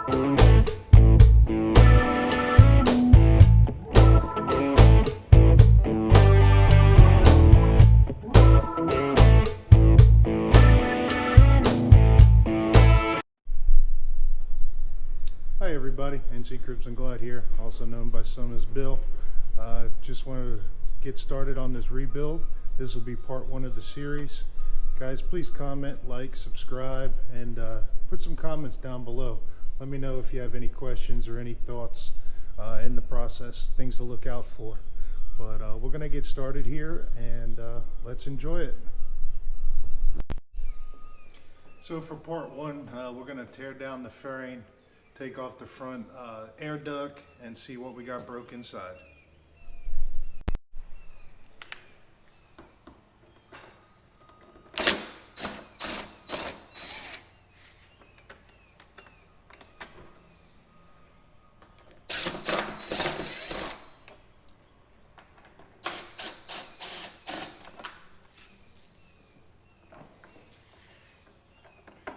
Hi everybody, NC Crimson Glide here, also known by some as Bill. Just wanted to get started on this rebuild. This will be part one of the series. Guys, please comment, like, subscribe, and put some comments down below. Let me know if you have any questions or any thoughts in the process, things to look out for. But we're going to get started here, and let's enjoy it. So for part one, we're going to tear down the fairing, take off the front air duct, and see what we got broke inside.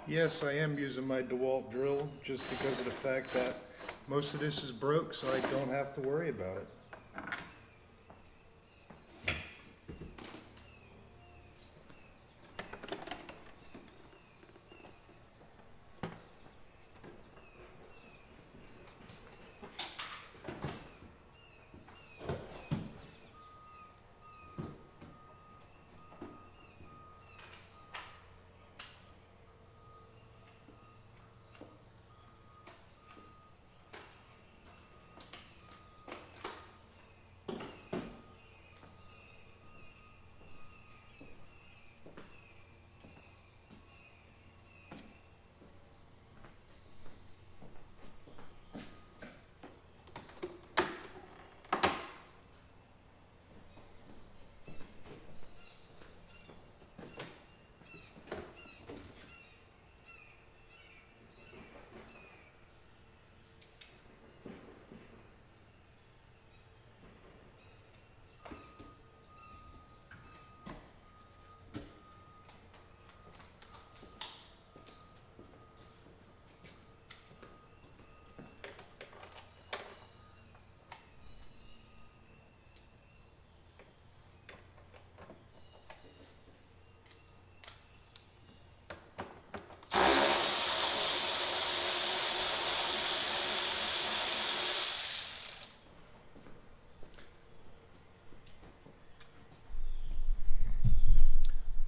Yes, I am using my DeWalt drill just because of the fact that most of this is broke, so I don't have to worry about it.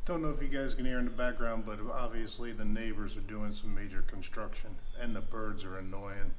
Don't know if you guys can hear in the background, but obviously the neighbors are doing some major construction and the birds are annoying.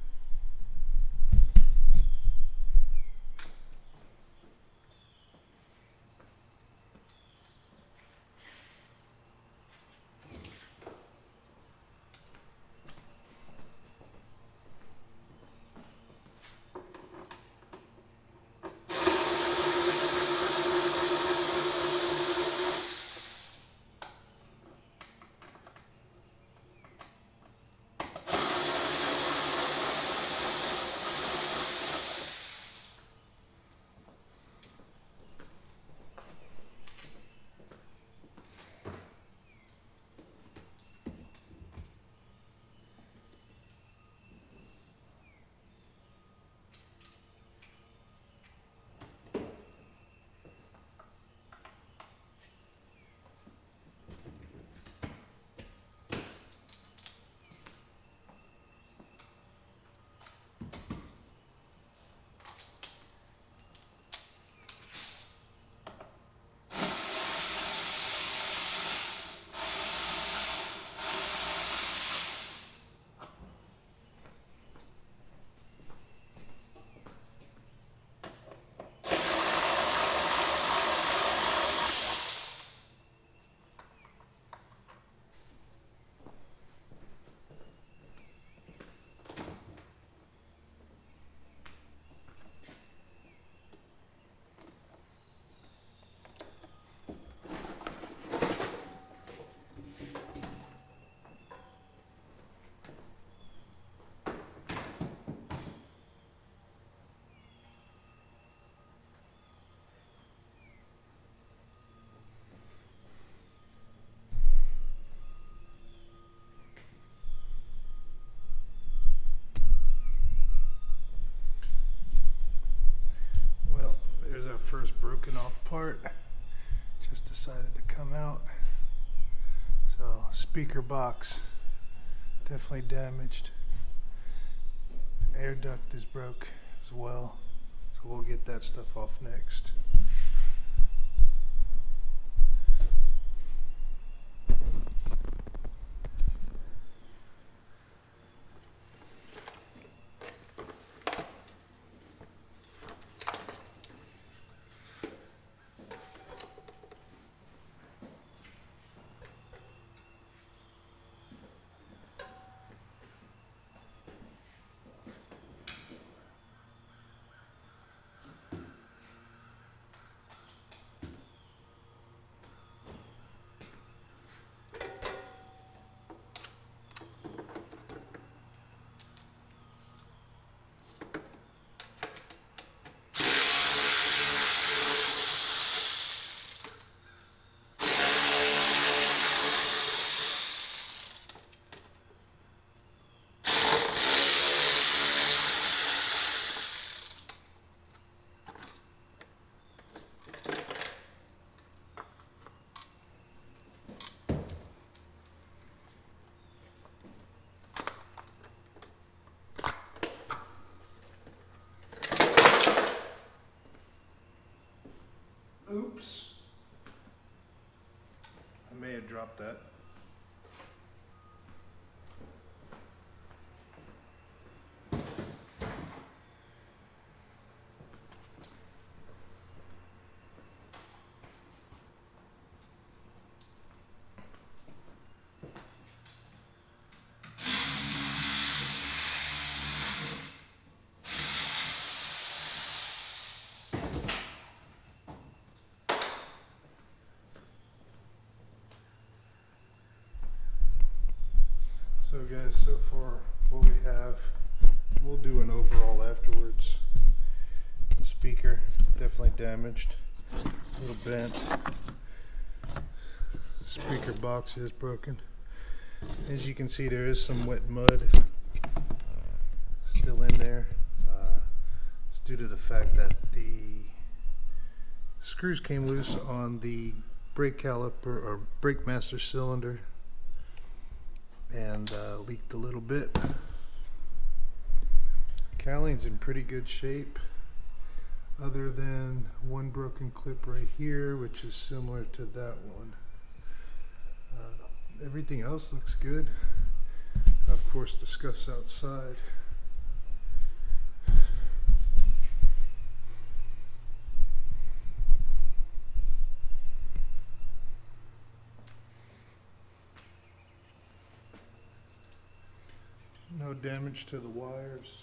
first broken off part. Just decided to come out. So speaker box definitely damaged. Air duct is broke as well. So we'll get that stuff off next. Oops. I may have dropped that. So guys, so far what we have, we'll do an overall afterwards. Speaker definitely damaged, a little bent. Speaker box is broken. As you can see, there is some wet mud still in there. It's due to the fact that the screws came loose on the brake caliper or brake master cylinder and leaked a little bit. Cowling's in pretty good shape, other than one broken clip right here, which is similar to that one. Everything else looks good. Of course, the scuff's outside. No damage to the wires.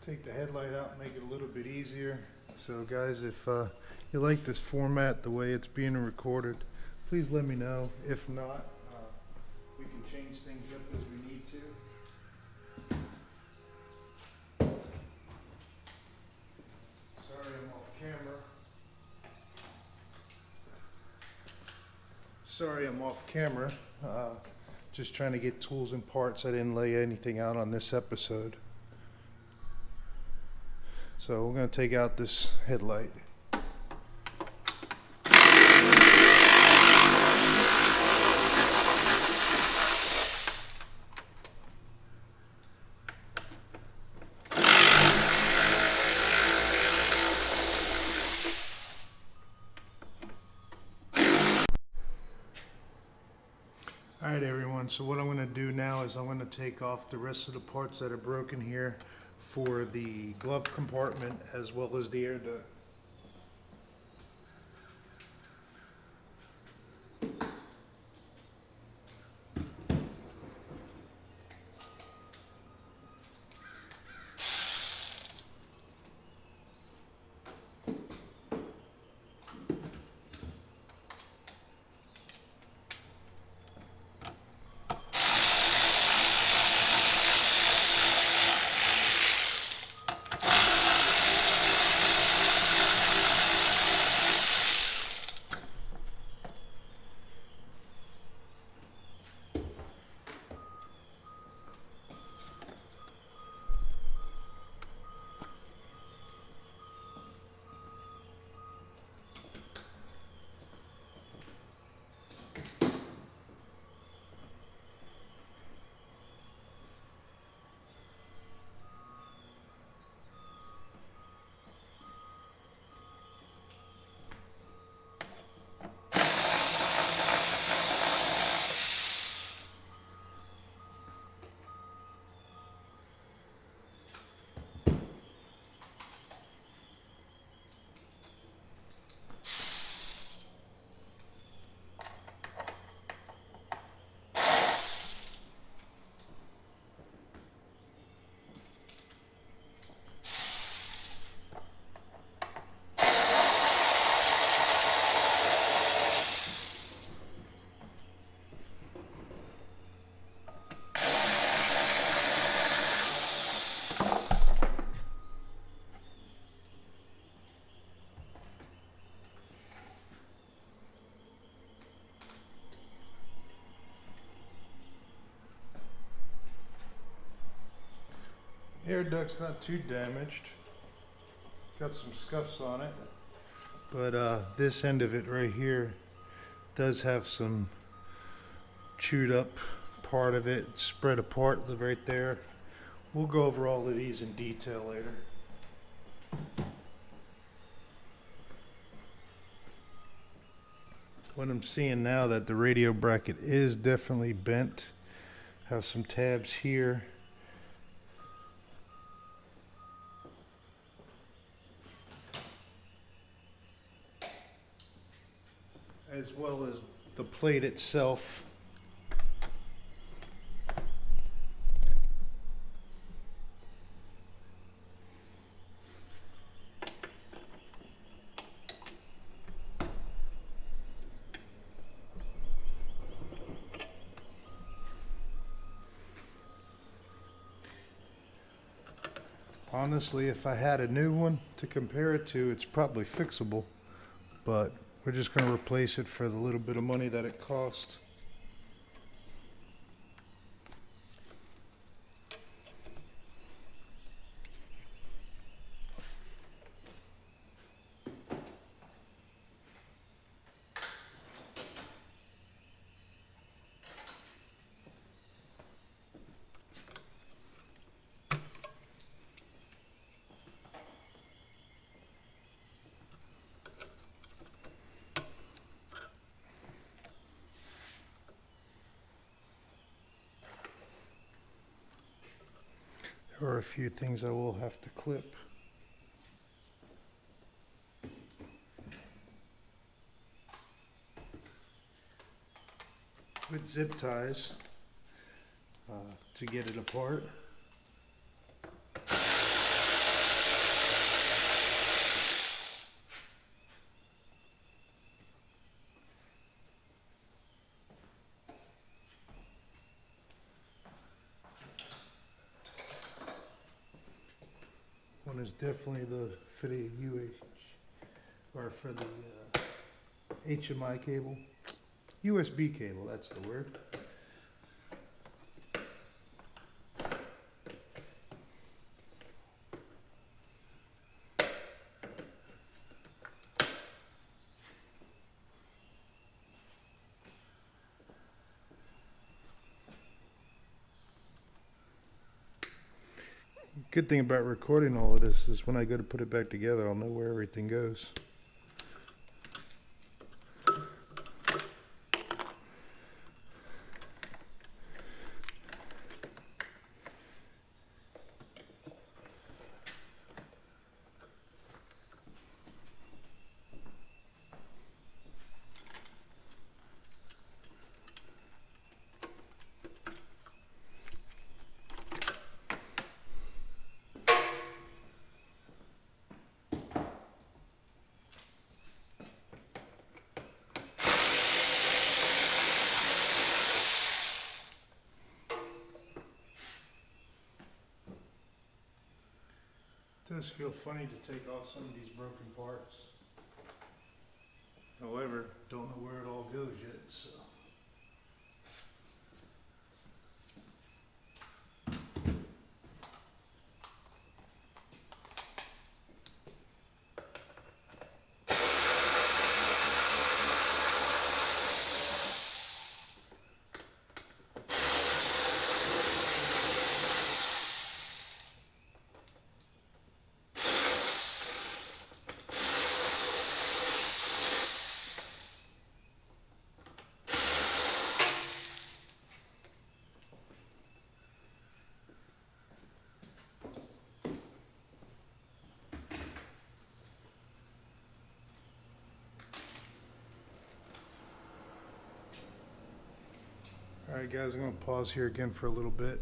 Take the headlight out and make it a little bit easier. So guys, if you like this format, the way it's being recorded, please let me know. If not, we can change things up as we need to. Sorry, I'm off camera. Sorry, I'm off camera. Just trying to get tools and parts. I didn't lay anything out on this episode. So we're going to take out this headlight. Alright everyone, so what I'm going to do now is I'm going to take off the rest of the parts that are broken here for the glove compartment as well as the air duct. Air duct's not too damaged. Got some scuffs on it. But this end of it right here does have some chewed up part of it spread apart right there. We'll go over all of these in detail later. What I'm seeing now that the radio bracket is definitely bent. Have some tabs here. As well as the plate itself. Honestly, if I had a new one to compare it to, it's probably fixable, but we're just going to replace it for the little bit of money that it cost. There are a few things I will have to clip. With zip ties to get it apart. One is definitely for the or for the HMI cable, USB cable. That's the word. Good thing about recording all of this is when I go to put it back together, I'll know where everything goes. It does feel funny to take off some of these broken parts. However, don't know where it all goes yet, so. Alright guys, I'm going to pause here again for a little bit.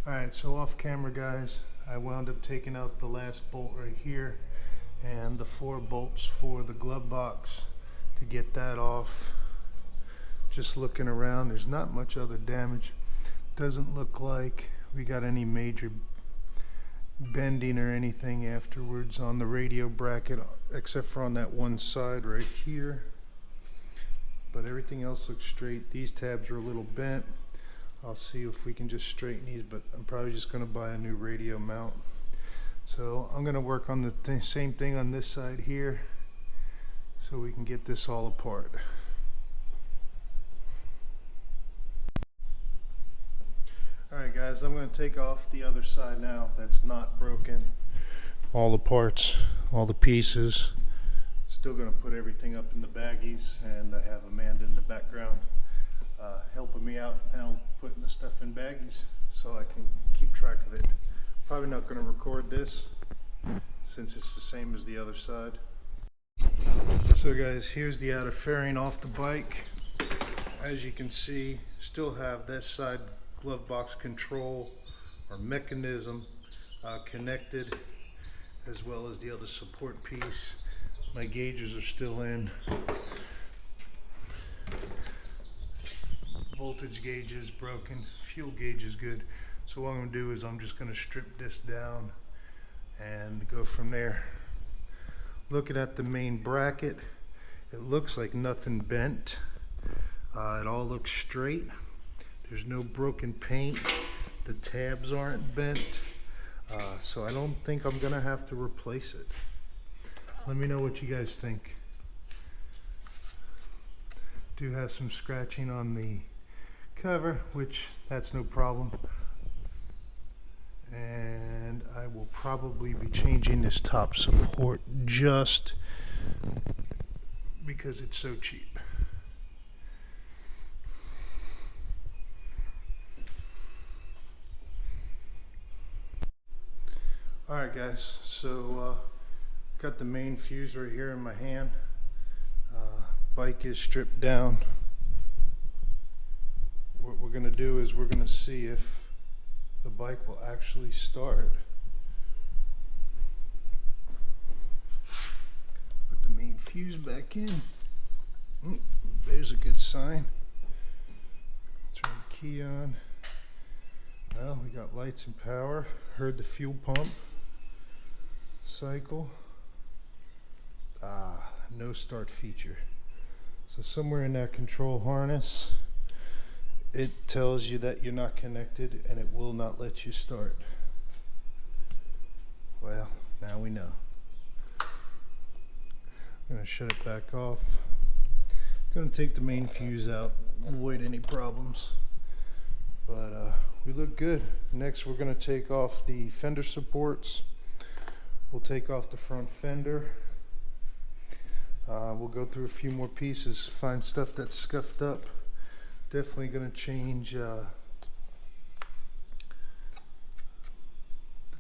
Alright, so off camera guys, I wound up taking out the last bolt right here and the 4 bolts for the glove box to get that off. Just looking around, there's not much other damage. Doesn't look like we got any major bending or anything afterwards on the radio bracket, except for on that one side right here. But everything else looks straight. These tabs are a little bent. I'll see if we can just straighten these, but I'm probably just going to buy a new radio mount. So I'm going to work on the same thing on this side here so we can get this all apart. Alright guys, I'm going to take off the other side now that's not broken. All the parts, all the pieces. Still going to put everything up in the baggies, and I have Amanda in the background helping me out now putting the stuff in baggies so I can keep track of it. Probably not going to record this since it's the same as the other side. So guys, here's the outer fairing off the bike. As you can see, still have this side glove box control or mechanism connected, as well as the other support piece. My gauges are still in. Voltage gauge is broken, fuel gauge is good. So what I'm going to do is I'm just going to strip this down and go from there. Looking at the main bracket, it looks like nothing bent. It all looks straight. There's no broken paint. The tabs aren't bent. So I don't think I'm going to have to replace it. Let me know what you guys think. Do have some scratching on the cover, which that's no problem. And I will probably be changing this top support just because it's so cheap. Alright guys, so got the main fuse right here in my hand. Bike is stripped down. What we're going to do is we're going to see if the bike will actually start. Put the main fuse back in. There's a good sign. Turn the key on. Well, we got lights and power. Heard the fuel pump cycle. No start feature. So somewhere in that control harness, it tells you that you're not connected and it will not let you start. Well, now we know. I'm going to shut it back off. Going to take the main fuse out, avoid any problems. But we look good. Next we're going to take off the fender supports. We'll take off the front fender. We'll go through a few more pieces, find stuff that's scuffed up. Definitely going to change the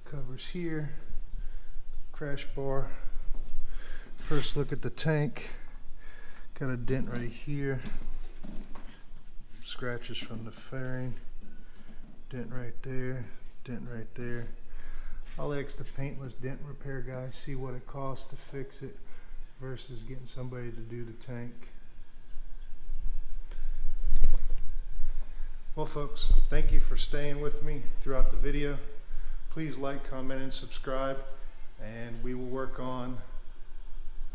covers here, crash bar. First look at the tank. Got a dent right here, scratches from the fairing, dent right there, dent right there. I'll ask the paintless dent repair guy, see what it costs to fix it versus getting somebody to do the tank. Well folks, thank you for staying with me throughout the video. Please like, comment, and subscribe, and we will work on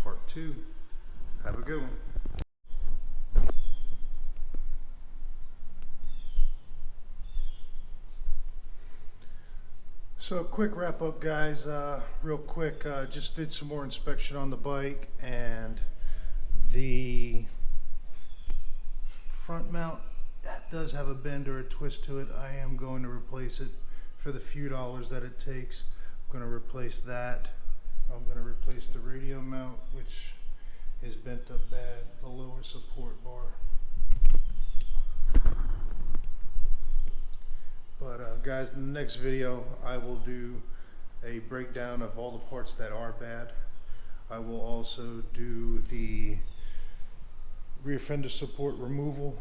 part 2. Have a good one. So quick wrap up guys, real quick, just did some more inspection on the bike, and the front mount does have a bend or a twist to it. I am going to replace it for the few dollars that it takes. I'm going to replace that. I'm going to replace the radio mount, which is bent up bad, the lower support bar. But guys, in the next video I will do a breakdown of all the parts that are bad. I will also do the rear fender support removal,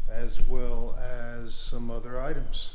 as well as some other items.